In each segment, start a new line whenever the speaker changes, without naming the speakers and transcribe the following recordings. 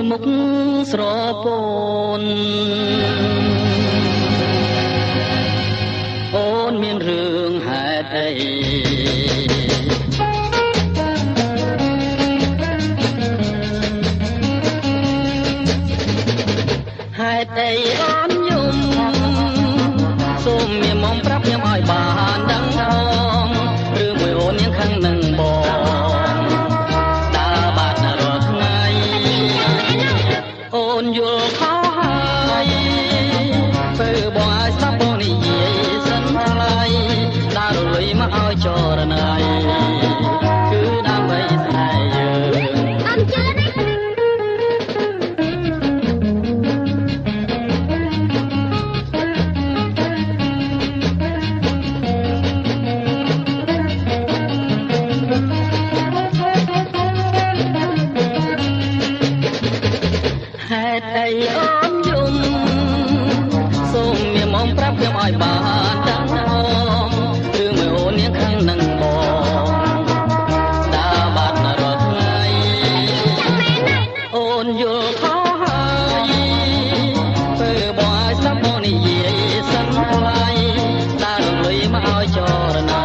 មុខស្រពោនអូនមានរឿងហេតុអីហេតុអីអូនយំសូមមានមុំប្រាប់ខ្ញុំឲ្យបានដឹងផងរឿងមួយអូននាងខាងនឹងបងដើរបាត់រាល់ថ្ងៃអូនយល់ខុសហើយពេលបងឲ្យស្ដាប់បងនិយាយសិនថ្លៃដើររលុយមកឲ្យចរណៃគឺដើម្បីស្នេហ៍យើងអត់ជឿទេហេតុអីអូនយំសូមមានមុំប្រាប់ខ្ញុំឲ្យបានដឹងផងរឿងមួយអូននាងខាងនឹងបងដើរបាត់រាល់ថ្ងៃអូនយល់ខុសហើយពេលបងឲ្យស្ដាប់បងនិយាយសិនថ្លៃដើររលុយមកឲ្យចរណៃ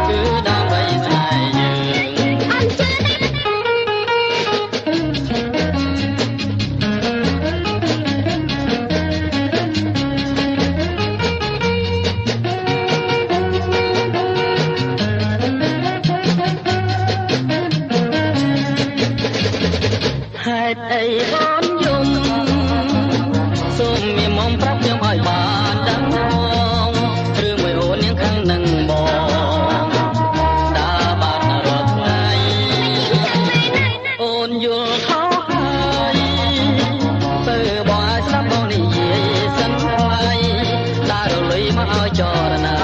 គឺដើម្បីស្នេហ៍យើងអត់ជឿទេហេតុអីអូនយំសូមមានមុំប្រាប់ខ្ញុំឲ្យបានដឹងផងរឿងមួយអូននាងខាងនឹងបងដើរបាត់រាល់ថ្ងៃអូនយល់ខុសហើយពេលបងឲ្យស្ដាប់បងនិយាយសិនថ្លៃដើររលុយមកឲ្យចរណៃ